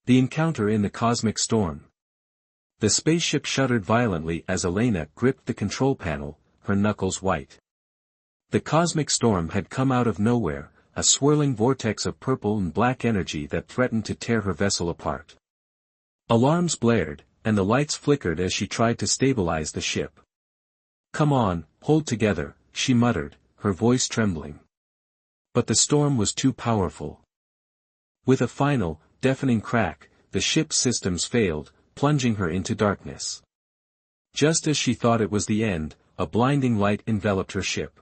The encounter in the cosmic storm. The spaceship shuddered violently as Elena gripped the control panel, her knuckles white. The cosmic storm had come out of nowhere, a swirling vortex of purple and black energy that threatened to tear her vessel apart. Alarms blared, and the lights flickered as she tried to stabilize the ship. "Come on, hold together," she muttered, her voice trembling. But the storm was too powerful. With a final, deafening crack, the ship's systems failed, plunging her into darkness. Just as she thought it was the end, a blinding light enveloped her ship.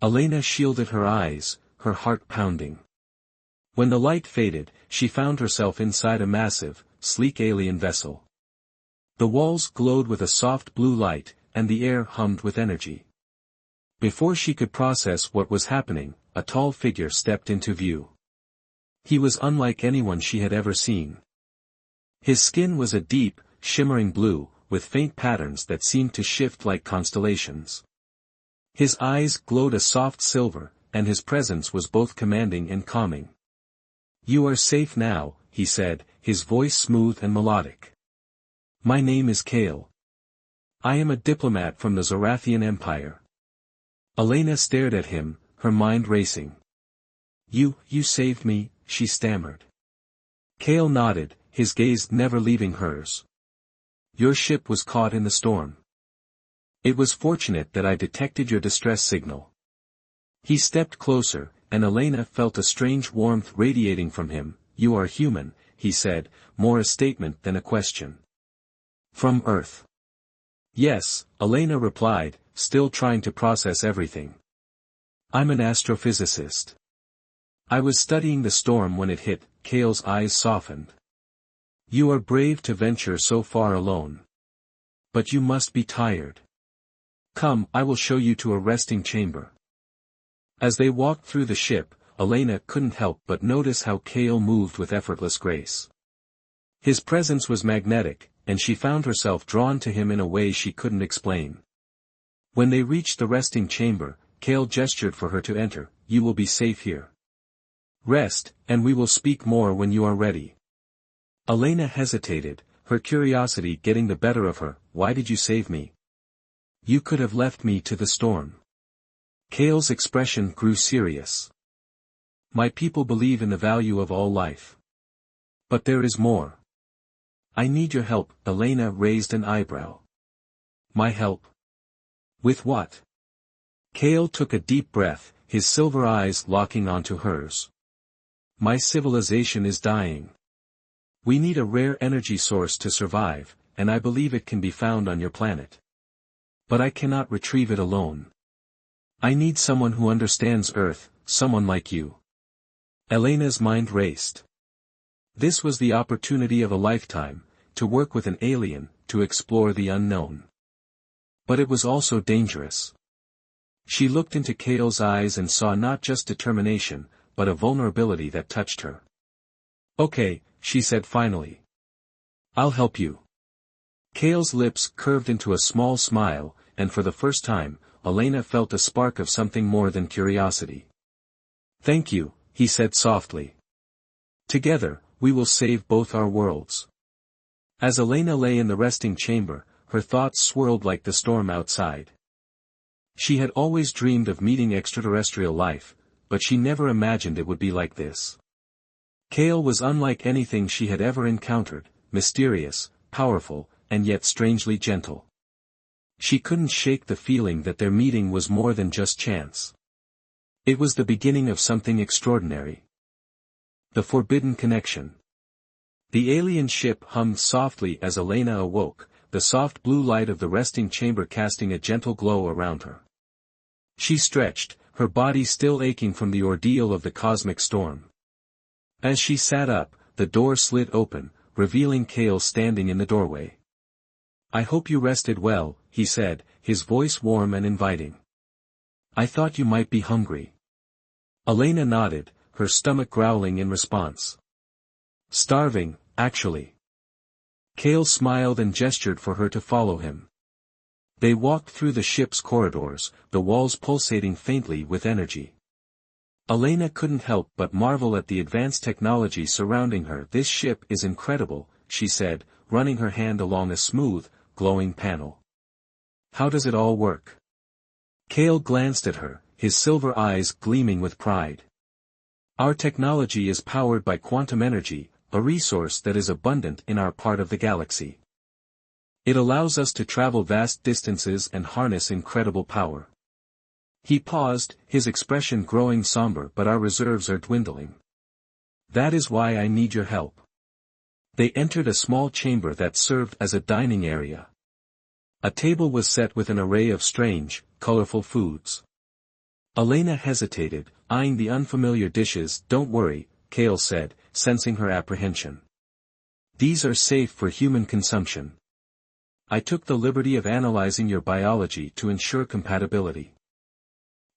Elena shielded her eyes, her heart pounding. When the light faded, she found herself inside a massive, sleek alien vessel. The walls glowed with a soft blue light, and the air hummed with energy. Before she could process what was happening, a tall figure stepped into view. He was unlike anyone she had ever seen. His skin was a deep, shimmering blue, with faint patterns that seemed to shift like constellations. His eyes glowed a soft silver, and his presence was both commanding and calming. "You are safe now," he said, his voice smooth and melodic. "My name is Kale. I am a diplomat from the Zorathian Empire." Elena stared at him, her mind racing. You saved me," she stammered. Kale nodded, his gaze never leaving hers. "Your ship was caught in the storm. It was fortunate that I detected your distress signal." He stepped closer, and Elena felt a strange warmth radiating from him. "You are human," he said, more a statement than a question. "From Earth." "Yes," Elena replied, still trying to process everything. "I'm an astrophysicist. I was studying the storm when it hit." Kale's eyes softened. "You are brave to venture so far alone. But you must be tired. Come, I will show you to a resting chamber." As they walked through the ship, Elena couldn't help but notice how Kale moved with effortless grace. His presence was magnetic, and she found herself drawn to him in a way she couldn't explain. When they reached the resting chamber, Kale gestured for her to enter. "You will be safe here. Rest, and we will speak more when you are ready." Elena hesitated, her curiosity getting the better of her. "Why did you save me? You could have left me to the storm." Kale's expression grew serious. "My people believe in the value of all life. But there is more. I need your help." Elena raised an eyebrow. "My help? With what?" Kale took a deep breath, his silver eyes locking onto hers. "My civilization is dying. We need a rare energy source to survive, and I believe it can be found on your planet. But I cannot retrieve it alone. I need someone who understands Earth, someone like you." Elena's mind raced. This was the opportunity of a lifetime, to work with an alien, to explore the unknown. But it was also dangerous. She looked into Kale's eyes and saw not just determination, but a vulnerability that touched her. "Okay," she said finally. "I'll help you." Kale's lips curved into a small smile, and for the first time, Elena felt a spark of something more than curiosity. "Thank you," he said softly. "Together, we will save both our worlds." As Elena lay in the resting chamber, her thoughts swirled like the storm outside. She had always dreamed of meeting extraterrestrial life, but she never imagined it would be like this. Kale was unlike anything she had ever encountered, mysterious, powerful, and yet strangely gentle. She couldn't shake the feeling that their meeting was more than just chance. It was the beginning of something extraordinary. The forbidden connection. The alien ship hummed softly as Elena awoke, the soft blue light of the resting chamber casting a gentle glow around her. She stretched, her body still aching from the ordeal of the cosmic storm. As she sat up, the door slid open, revealing Kale standing in the doorway. "I hope you rested well," he said, his voice warm and inviting. "I thought you might be hungry." Elena nodded, her stomach growling in response. "Starving, actually." Kale smiled and gestured for her to follow him. They walked through the ship's corridors, the walls pulsating faintly with energy. Elena couldn't help but marvel at the advanced technology surrounding her. "This ship is incredible," she said, running her hand along a smooth, glowing panel. "How does it all work?" Kale glanced at her, his silver eyes gleaming with pride. "Our technology is powered by quantum energy, a resource that is abundant in our part of the galaxy. It allows us to travel vast distances and harness incredible power." He paused, his expression growing somber. "But our reserves are dwindling. That is why I need your help." They entered a small chamber that served as a dining area. A table was set with an array of strange, colorful foods. Elena hesitated, eyeing the unfamiliar dishes. "Don't worry," Kale said, sensing her apprehension. "These are safe for human consumption. I took the liberty of analyzing your biology to ensure compatibility."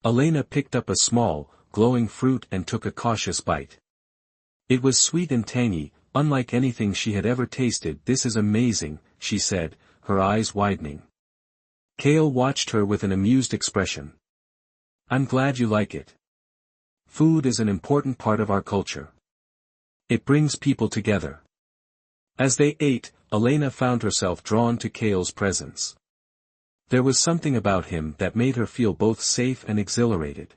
Elena picked up a small, glowing fruit and took a cautious bite. It was sweet and tangy, unlike anything she had ever tasted. "This is amazing," she said, her eyes widening. Kale watched her with an amused expression. "I'm glad you like it. Food is an important part of our culture. It brings people together." As they ate, Elena found herself drawn to Kale's presence. There was something about him that made her feel both safe and exhilarated.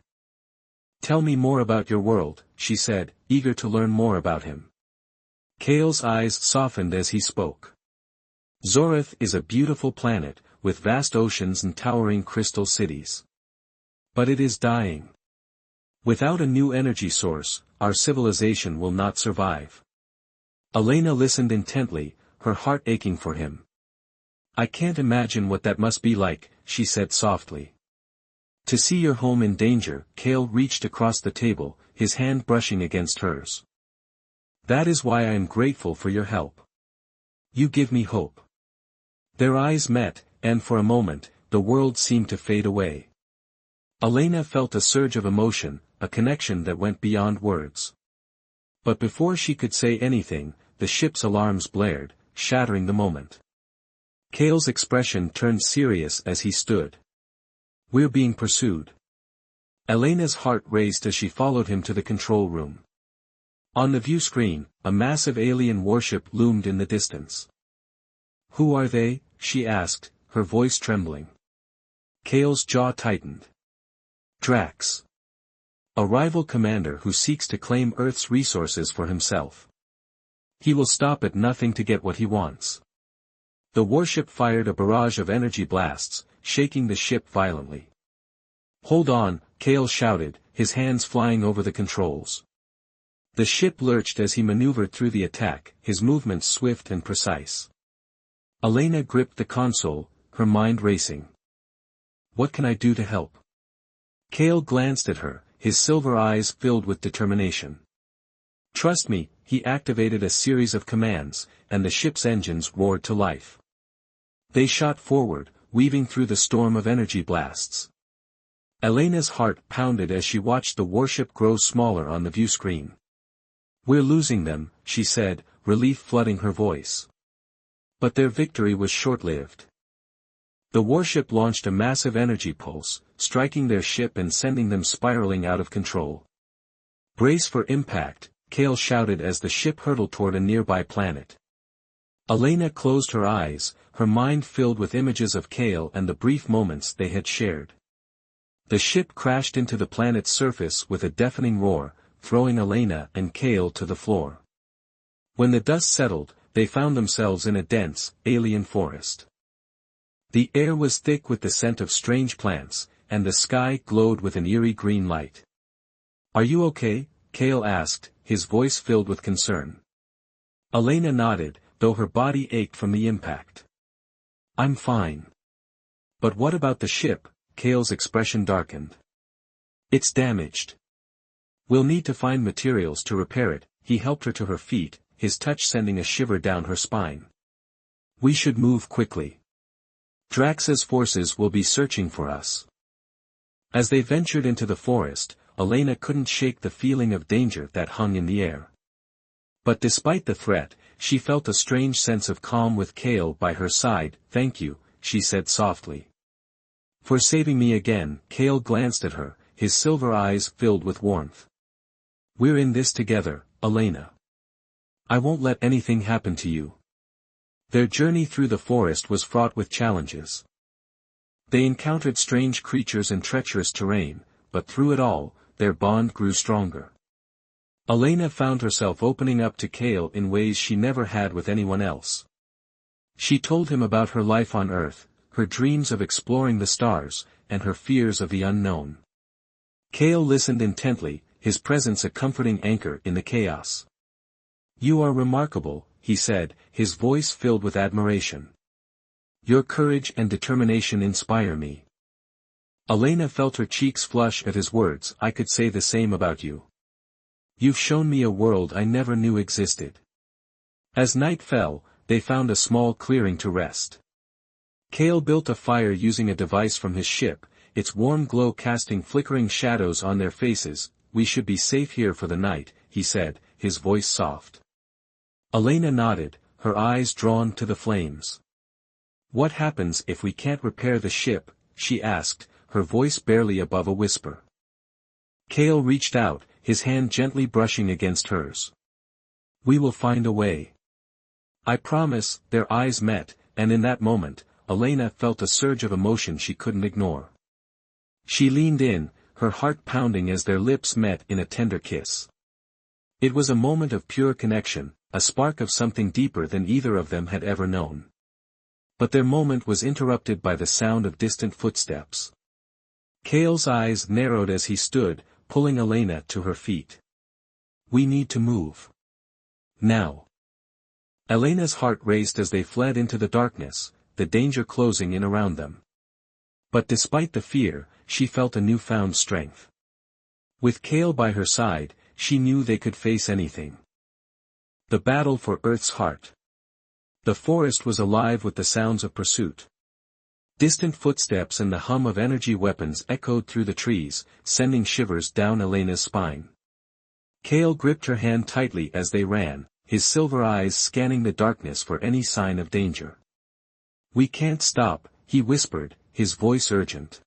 "Tell me more about your world," she said, eager to learn more about him. Kale's eyes softened as he spoke. "Zorith is a beautiful planet, with vast oceans and towering crystal cities. But it is dying. Without a new energy source, our civilization will not survive." Elena listened intently, her heart aching for him. "I can't imagine what that must be like," she said softly. "To see your home in danger." Kale reached across the table, his hand brushing against hers. "That is why I am grateful for your help. You give me hope." Their eyes met, and for a moment, the world seemed to fade away. Elena felt a surge of emotion, a connection that went beyond words. But before she could say anything, the ship's alarms blared, shattering the moment. Kale's expression turned serious as he stood. "We're being pursued." Elena's heart raced as she followed him to the control room. On the view screen, a massive alien warship loomed in the distance. "Who are they?" she asked, her voice trembling. Kale's jaw tightened. "Drax. A rival commander who seeks to claim Earth's resources for himself. He will stop at nothing to get what he wants." The warship fired a barrage of energy blasts, shaking the ship violently. "Hold on," Kale shouted, his hands flying over the controls. The ship lurched as he maneuvered through the attack, his movements swift and precise. Elena gripped the console, her mind racing. "What can I do to help?" Kale glanced at her, his silver eyes filled with determination. "Trust me." He activated a series of commands, and the ship's engines roared to life. They shot forward, weaving through the storm of energy blasts. Elena's heart pounded as she watched the warship grow smaller on the view screen. "We're losing them," she said, relief flooding her voice. But their victory was short-lived. The warship launched a massive energy pulse, striking their ship and sending them spiraling out of control. "Brace for impact," Kale shouted as the ship hurtled toward a nearby planet. Elena closed her eyes, her mind filled with images of Kale and the brief moments they had shared. The ship crashed into the planet's surface with a deafening roar, throwing Elena and Kale to the floor. When the dust settled, they found themselves in a dense, alien forest. The air was thick with the scent of strange plants, and the sky glowed with an eerie green light. "Are you okay?" Kale asked, his voice filled with concern. Elena nodded, though her body ached from the impact. "I'm fine." "But what about the ship?" Kale's expression darkened. "It's damaged. We'll need to find materials to repair it." He helped her to her feet, his touch sending a shiver down her spine. "We should move quickly. Drax's forces will be searching for us." As they ventured into the forest, Elena couldn't shake the feeling of danger that hung in the air. But despite the threat, she felt a strange sense of calm with Kale by her side. "Thank you," she said softly. "For saving me again." Kale glanced at her, his silver eyes filled with warmth. "We're in this together, Elena. I won't let anything happen to you." Their journey through the forest was fraught with challenges. They encountered strange creatures and treacherous terrain, but through it all, their bond grew stronger. Elena found herself opening up to Kale in ways she never had with anyone else. She told him about her life on Earth, her dreams of exploring the stars, and her fears of the unknown. Kale listened intently, his presence a comforting anchor in the chaos. "You are remarkable," he said, his voice filled with admiration. "Your courage and determination inspire me." Elena felt her cheeks flush at his words. "I could say the same about you. You've shown me a world I never knew existed." As night fell, they found a small clearing to rest. Kale built a fire using a device from his ship, its warm glow casting flickering shadows on their faces. "We should be safe here for the night," he said, his voice soft. Elena nodded, her eyes drawn to the flames. "What happens if we can't repair the ship?" she asked, her voice barely above a whisper. Kale reached out, his hand gently brushing against hers. "We will find a way. I promise." Their eyes met, and in that moment, Elena felt a surge of emotion she couldn't ignore. She leaned in, her heart pounding as their lips met in a tender kiss. It was a moment of pure connection, a spark of something deeper than either of them had ever known. But their moment was interrupted by the sound of distant footsteps. Kale's eyes narrowed as he stood, pulling Elena to her feet. "We need to move. Now." Elena's heart raced as they fled into the darkness, the danger closing in around them. But despite the fear, she felt a newfound strength. With Kale by her side, she knew they could face anything. The battle for Earth's heart. The forest was alive with the sounds of pursuit. Distant footsteps and the hum of energy weapons echoed through the trees, sending shivers down Elena's spine. Kale gripped her hand tightly as they ran, his silver eyes scanning the darkness for any sign of danger. "We can't stop," he whispered, his voice urgent.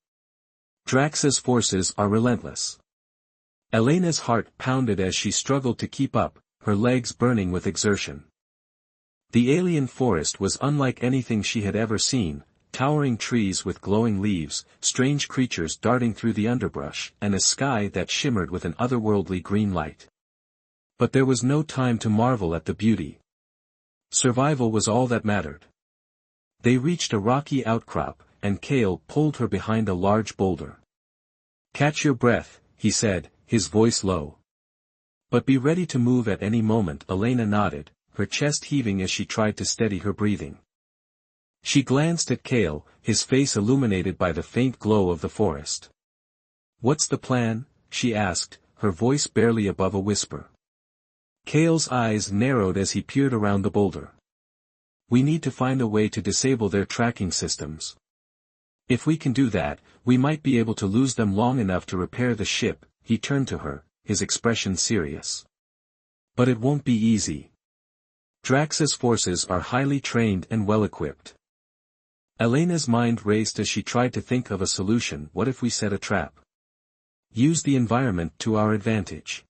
"Drax's forces are relentless." Elena's heart pounded as she struggled to keep up, her legs burning with exertion. The alien forest was unlike anything she had ever seen, towering trees with glowing leaves, strange creatures darting through the underbrush, and a sky that shimmered with an otherworldly green light. But there was no time to marvel at the beauty. Survival was all that mattered. They reached a rocky outcrop, and Kale pulled her behind a large boulder. "Catch your breath," he said, his voice low. "But be ready to move at any moment." Elena nodded, her chest heaving as she tried to steady her breathing. She glanced at Kale, his face illuminated by the faint glow of the forest. "What's the plan?" she asked, her voice barely above a whisper. Kale's eyes narrowed as he peered around the boulder. "We need to find a way to disable their tracking systems. If we can do that, we might be able to lose them long enough to repair the ship." He turned to her, his expression serious. "But it won't be easy. Drax's forces are highly trained and well-equipped." Elena's mind raced as she tried to think of a solution. "What if we set a trap? Use the environment to our advantage."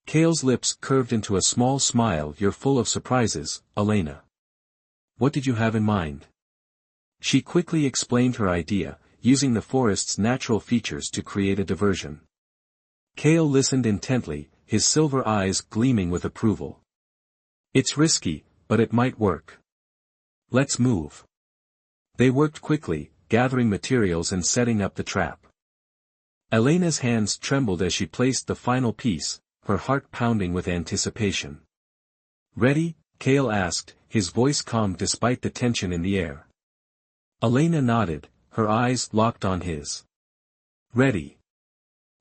Kale's lips curved into a small smile. "You're full of surprises, Elena. What did you have in mind?" She quickly explained her idea, using the forest's natural features to create a diversion. Kale listened intently, his silver eyes gleaming with approval. "It's risky, but it might work. Let's move." They worked quickly, gathering materials and setting up the trap. Elena's hands trembled as she placed the final piece, her heart pounding with anticipation. "Ready?" Kale asked, his voice calm despite the tension in the air. Elena nodded, her eyes locked on his. "Ready."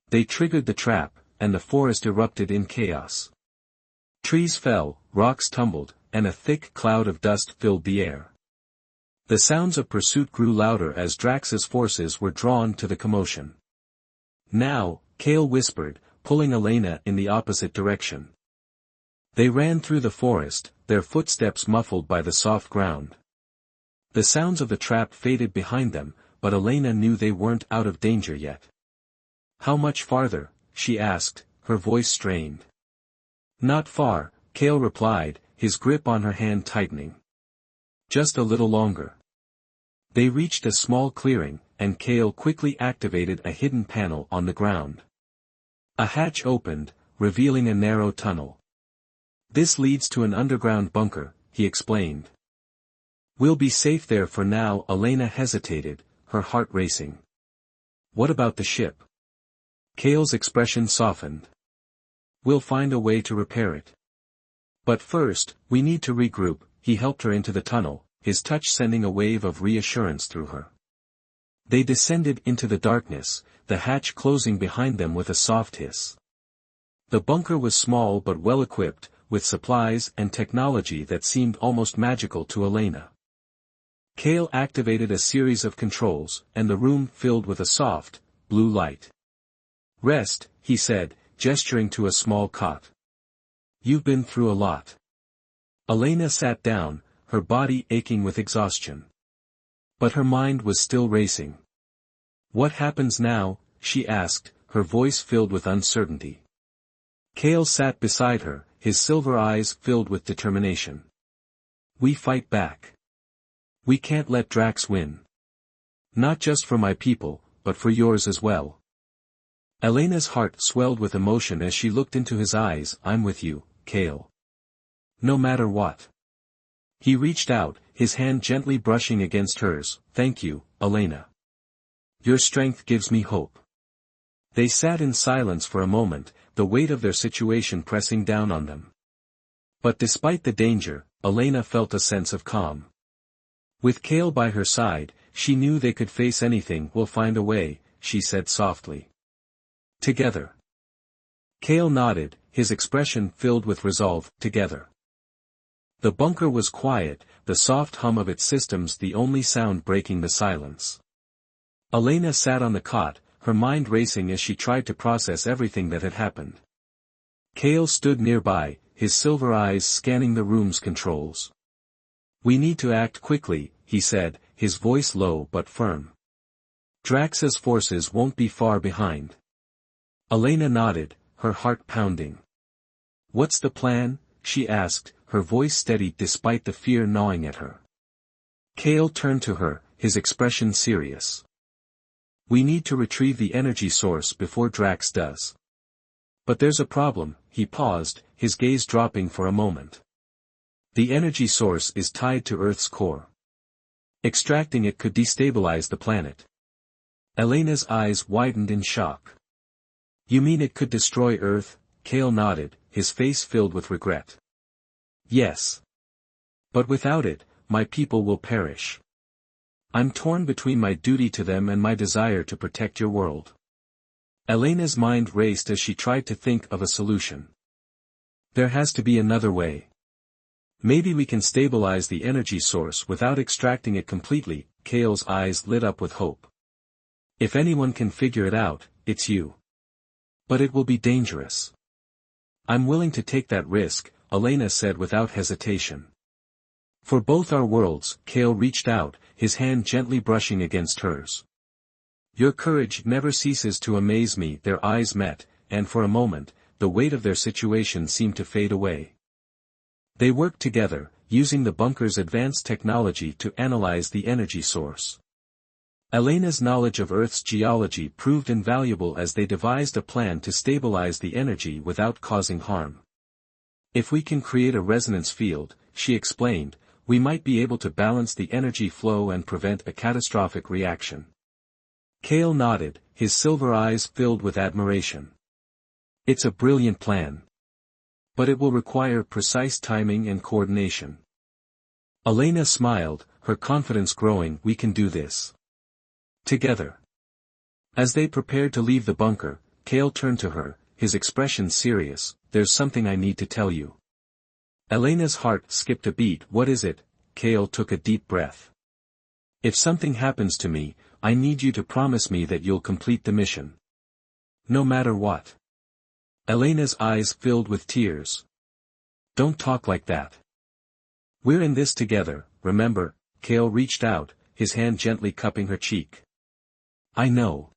They triggered the trap, and the forest erupted in chaos. Trees fell, rocks tumbled, and a thick cloud of dust filled the air. The sounds of pursuit grew louder as Drax's forces were drawn to the commotion. "Now," Kale whispered, pulling Elena in the opposite direction. They ran through the forest, their footsteps muffled by the soft ground. The sounds of the trap faded behind them, but Elena knew they weren't out of danger yet. How much farther? She asked, her voice strained. Not far, Kale replied, his grip on her hand tightening. Just a little longer. They reached a small clearing, and Kale quickly activated a hidden panel on the ground. A hatch opened, revealing a narrow tunnel. This leads to an underground bunker, he explained. We'll be safe there for now. Elena hesitated, her heart racing. What about the ship? Kale's expression softened. We'll find a way to repair it. But first, we need to regroup. He helped her into the tunnel, his touch sending a wave of reassurance through her. They descended into the darkness, the hatch closing behind them with a soft hiss. The bunker was small but well equipped, with supplies and technology that seemed almost magical to Elena. Kale activated a series of controls, and the room filled with a soft, blue light. Rest, he said, gesturing to a small cot. You've been through a lot. Elena sat down, her body aching with exhaustion. But her mind was still racing. What happens now? She asked, her voice filled with uncertainty. Kale sat beside her, his silver eyes filled with determination. We fight back. We can't let Drax win. Not just for my people, but for yours as well. Elena's heart swelled with emotion as she looked into his eyes. I'm with you, Kale. No matter what. He reached out, his hand gently brushing against hers. Thank you, Elena. Your strength gives me hope. They sat in silence for a moment, the weight of their situation pressing down on them. But despite the danger, Elena felt a sense of calm. With Kale by her side, she knew they could face anything. We'll find a way, she said softly. Together. Kale nodded, his expression filled with resolve. Together. The bunker was quiet, the soft hum of its systems the only sound breaking the silence. Elena sat on the cot, her mind racing as she tried to process everything that had happened. Kale stood nearby, his silver eyes scanning the room's controls. We need to act quickly, he said, his voice low but firm. Drax's forces won't be far behind. Elena nodded, her heart pounding. What's the plan? She asked, her voice steady despite the fear gnawing at her. Kale turned to her, his expression serious. We need to retrieve the energy source before Drax does. But there's a problem. He paused, his gaze dropping for a moment. The energy source is tied to Earth's core. Extracting it could destabilize the planet. Elena's eyes widened in shock. You mean it could destroy Earth? Kale nodded, his face filled with regret. Yes. But without it, my people will perish. I'm torn between my duty to them and my desire to protect your world. Elena's mind raced as she tried to think of a solution. There has to be another way. Maybe we can stabilize the energy source without extracting it completely. Kale's eyes lit up with hope. If anyone can figure it out, it's you. But it will be dangerous. I'm willing to take that risk, Elena said without hesitation. For both our worlds, Kale reached out, his hand gently brushing against hers. Your courage never ceases to amaze me. Their eyes met, and for a moment, the weight of their situation seemed to fade away. They worked together, using the bunker's advanced technology to analyze the energy source. Elena's knowledge of Earth's geology proved invaluable as they devised a plan to stabilize the energy without causing harm. If we can create a resonance field, she explained, we might be able to balance the energy flow and prevent a catastrophic reaction. Kale nodded, his silver eyes filled with admiration. It's a brilliant plan. But it will require precise timing and coordination. Elena smiled, her confidence growing. We can do this. Together. As they prepared to leave the bunker, Kale turned to her, his expression serious. There's something I need to tell you. Elena's heart skipped a beat. What is it? Kale took a deep breath. If something happens to me, I need you to promise me that you'll complete the mission. No matter what. Elena's eyes filled with tears. Don't talk like that. We're in this together, remember? Kale reached out, his hand gently cupping her cheek. I know.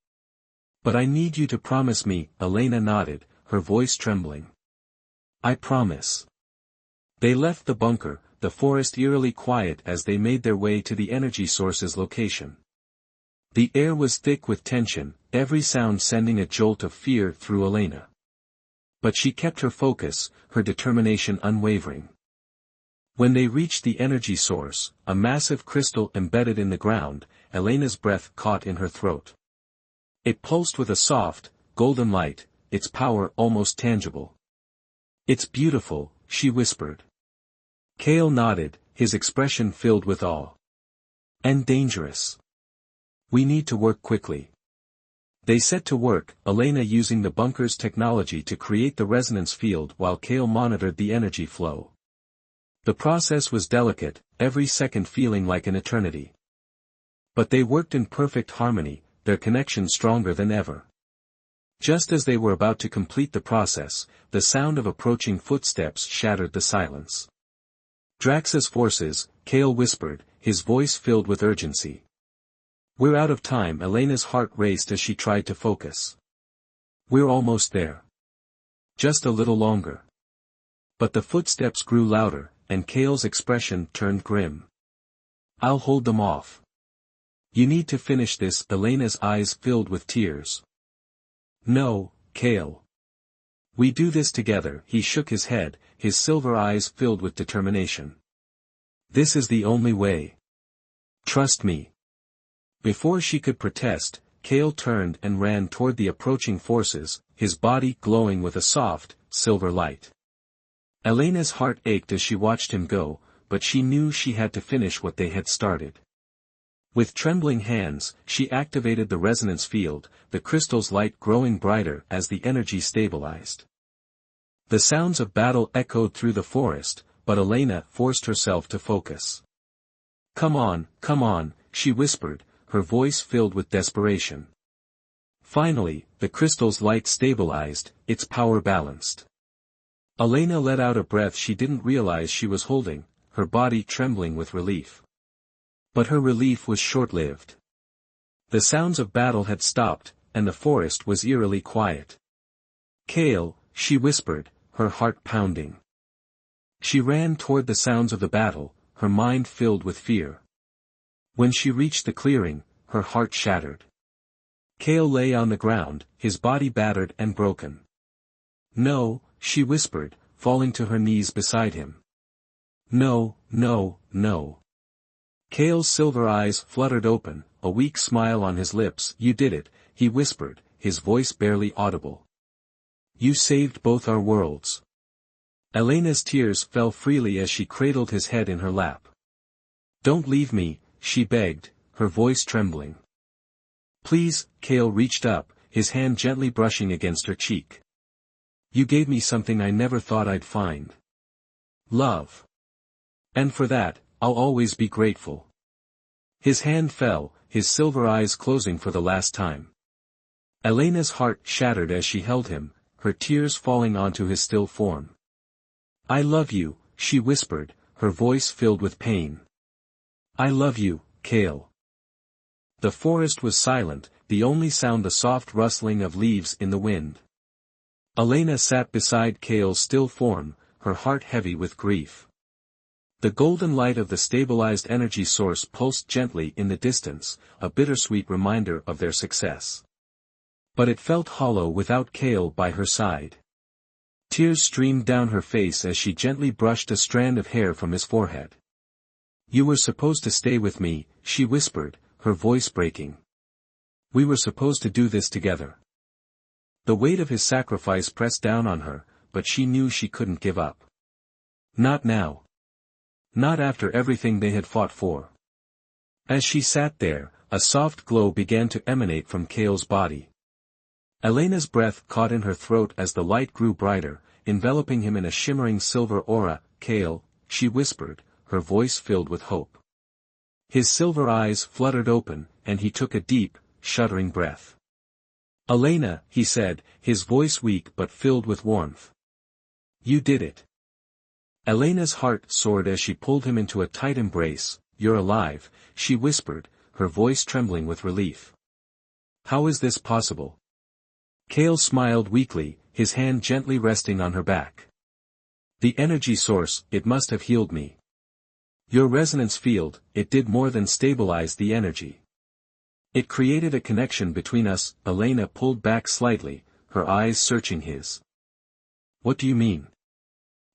But I need you to promise me, Elena nodded, her voice trembling. I promise. They left the bunker, the forest eerily quiet as they made their way to the energy source's location. The air was thick with tension, every sound sending a jolt of fear through Elena. But she kept her focus, her determination unwavering. When they reached the energy source, a massive crystal embedded in the ground, Elena's breath caught in her throat. It pulsed with a soft, golden light, its power almost tangible. It's beautiful, she whispered. Kale nodded, his expression filled with awe. And dangerous. We need to work quickly. They set to work, Elena using the bunker's technology to create the resonance field while Kale monitored the energy flow. The process was delicate, every second feeling like an eternity. But they worked in perfect harmony, their connection stronger than ever. Just as they were about to complete the process, the sound of approaching footsteps shattered the silence. Drax's forces, Kale whispered, his voice filled with urgency. We're out of time. Elena's heart raced as she tried to focus. We're almost there. Just a little longer. But the footsteps grew louder, and Kale's expression turned grim. I'll hold them off. You need to finish this. Elena's eyes filled with tears. No, Kale. We do this together. He shook his head, his silver eyes filled with determination. This is the only way. Trust me. Before she could protest, Kale turned and ran toward the approaching forces, his body glowing with a soft, silver light. Elena's heart ached as she watched him go, but she knew she had to finish what they had started. With trembling hands, she activated the resonance field, the crystal's light growing brighter as the energy stabilized. The sounds of battle echoed through the forest, but Elena forced herself to focus. Come on, she whispered, her voice filled with desperation. Finally, the crystal's light stabilized, its power balanced. Elena let out a breath she didn't realize she was holding, her body trembling with relief. But her relief was short-lived. The sounds of battle had stopped, and the forest was eerily quiet. Kale, she whispered, her heart pounding. She ran toward the sounds of the battle, her mind filled with fear. When she reached the clearing, her heart shattered. Kale lay on the ground, his body battered and broken. No, she whispered, falling to her knees beside him. No. Kale's silver eyes fluttered open, a weak smile on his lips. You did it, he whispered, his voice barely audible. You saved both our worlds. Elena's tears fell freely as she cradled his head in her lap. Don't leave me, she begged, her voice trembling. Please, Kale reached up, his hand gently brushing against her cheek. You gave me something I never thought I'd find. Love. And for that, I'll always be grateful. His hand fell, his silver eyes closing for the last time. Elena's heart shattered as she held him, her tears falling onto his still form. I love you, she whispered, her voice filled with pain. I love you, Kale. The forest was silent, the only sound the soft rustling of leaves in the wind. Elena sat beside Kale's still form, her heart heavy with grief. The golden light of the stabilized energy source pulsed gently in the distance, a bittersweet reminder of their success. But it felt hollow without Kale by her side. Tears streamed down her face as she gently brushed a strand of hair from his forehead. You were supposed to stay with me, she whispered, her voice breaking. We were supposed to do this together. The weight of his sacrifice pressed down on her, but she knew she couldn't give up. Not now. Not after everything they had fought for. As she sat there, a soft glow began to emanate from Kale's body. Elena's breath caught in her throat as the light grew brighter, enveloping him in a shimmering silver aura. Kale, she whispered, her voice filled with hope. His silver eyes fluttered open, and he took a deep, shuddering breath. Elena, he said, his voice weak but filled with warmth. You did it. Elena's heart soared as she pulled him into a tight embrace. You're alive, she whispered, her voice trembling with relief. How is this possible? Kale smiled weakly, his hand gently resting on her back. The energy source, it must have healed me. Your resonance field, it did more than stabilize the energy. It created a connection between us. Elena pulled back slightly, her eyes searching his. What do you mean?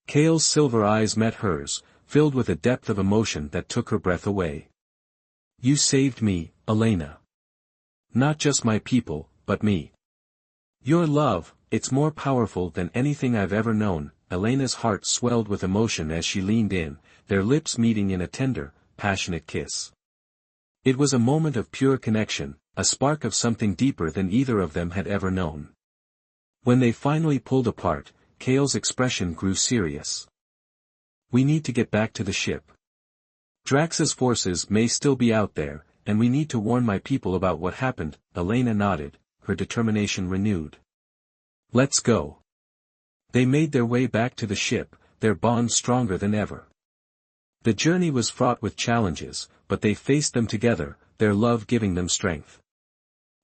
Kale's silver eyes met hers, filled with a depth of emotion that took her breath away. You saved me, Elena. Not just my people, but me. Your love, it's more powerful than anything I've ever known. Elena's heart swelled with emotion as she leaned in, their lips meeting in a tender, passionate kiss. It was a moment of pure connection, a spark of something deeper than either of them had ever known. When they finally pulled apart, Kale's expression grew serious. We need to get back to the ship. Drax's forces may still be out there, and we need to warn my people about what happened. Elena nodded, her determination renewed. Let's go. They made their way back to the ship, their bond stronger than ever. The journey was fraught with challenges, but they faced them together, their love giving them strength.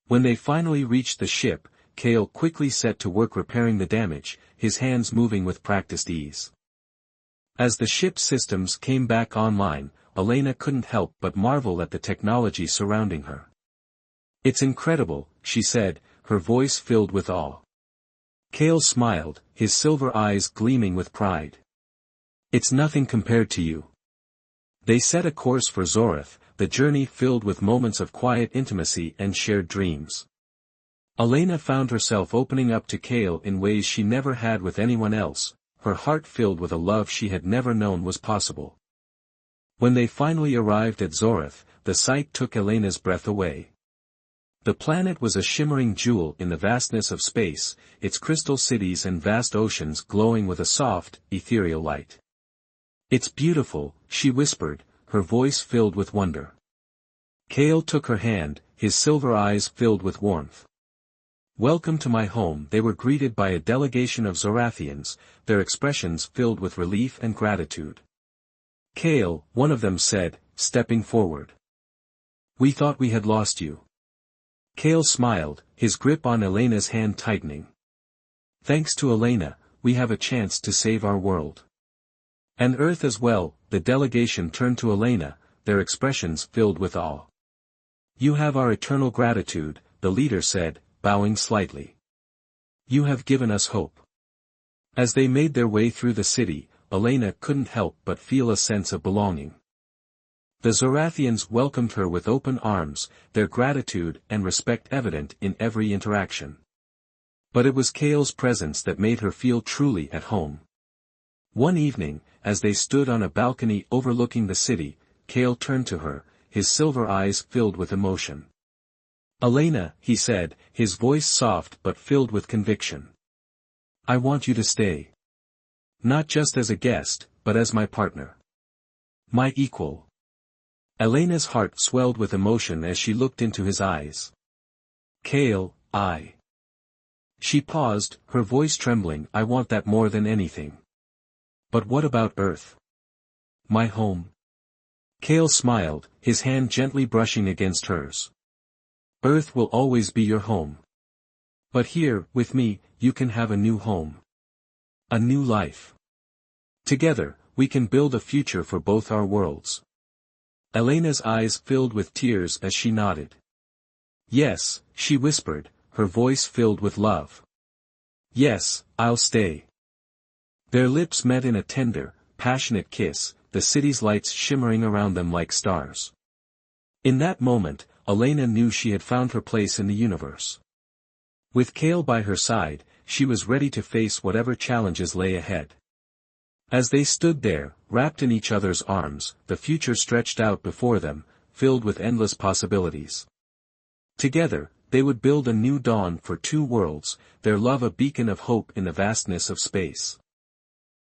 When they finally reached the ship, Kale quickly set to work repairing the damage, his hands moving with practiced ease. As the ship's systems came back online, Elena couldn't help but marvel at the technology surrounding her. It's incredible, she said, her voice filled with awe. Kale smiled, his silver eyes gleaming with pride. It's nothing compared to you. They set a course for Zorath, the journey filled with moments of quiet intimacy and shared dreams. Elena found herself opening up to Kale in ways she never had with anyone else, her heart filled with a love she had never known was possible. When they finally arrived at Zorath, the sight took Elena's breath away. The planet was a shimmering jewel in the vastness of space, its crystal cities and vast oceans glowing with a soft, ethereal light. It's beautiful, she whispered, her voice filled with wonder. Kale took her hand, his silver eyes filled with warmth. Welcome to my home. They were greeted by a delegation of Zorathians, their expressions filled with relief and gratitude. Kale, one of them said, stepping forward. We thought we had lost you. Kale smiled, his grip on Elena's hand tightening. Thanks to Elena, we have a chance to save our world. And Earth as well. The delegation turned to Elena, their expressions filled with awe. You have our eternal gratitude, the leader said, bowing slightly. You have given us hope. As they made their way through the city, Elena couldn't help but feel a sense of belonging. The Zorathians welcomed her with open arms, their gratitude and respect evident in every interaction. But it was Kale's presence that made her feel truly at home. One evening, as they stood on a balcony overlooking the city, Kale turned to her, his silver eyes filled with emotion. Elena, he said, his voice soft but filled with conviction. I want you to stay. Not just as a guest, but as my partner. My equal. Elena's heart swelled with emotion as she looked into his eyes. Kale, I. She paused, her voice trembling. I want that more than anything. But what about Earth? My home. Kale smiled, his hand gently brushing against hers. Earth will always be your home. But here, with me, you can have a new home. A new life. Together, we can build a future for both our worlds. Elena's eyes filled with tears as she nodded. Yes, she whispered, her voice filled with love. Yes, I'll stay. Their lips met in a tender, passionate kiss, the city's lights shimmering around them like stars. In that moment, Elena knew she had found her place in the universe. With Kale by her side, she was ready to face whatever challenges lay ahead. As they stood there, wrapped in each other's arms, the future stretched out before them, filled with endless possibilities. Together, they would build a new dawn for two worlds, their love a beacon of hope in the vastness of space.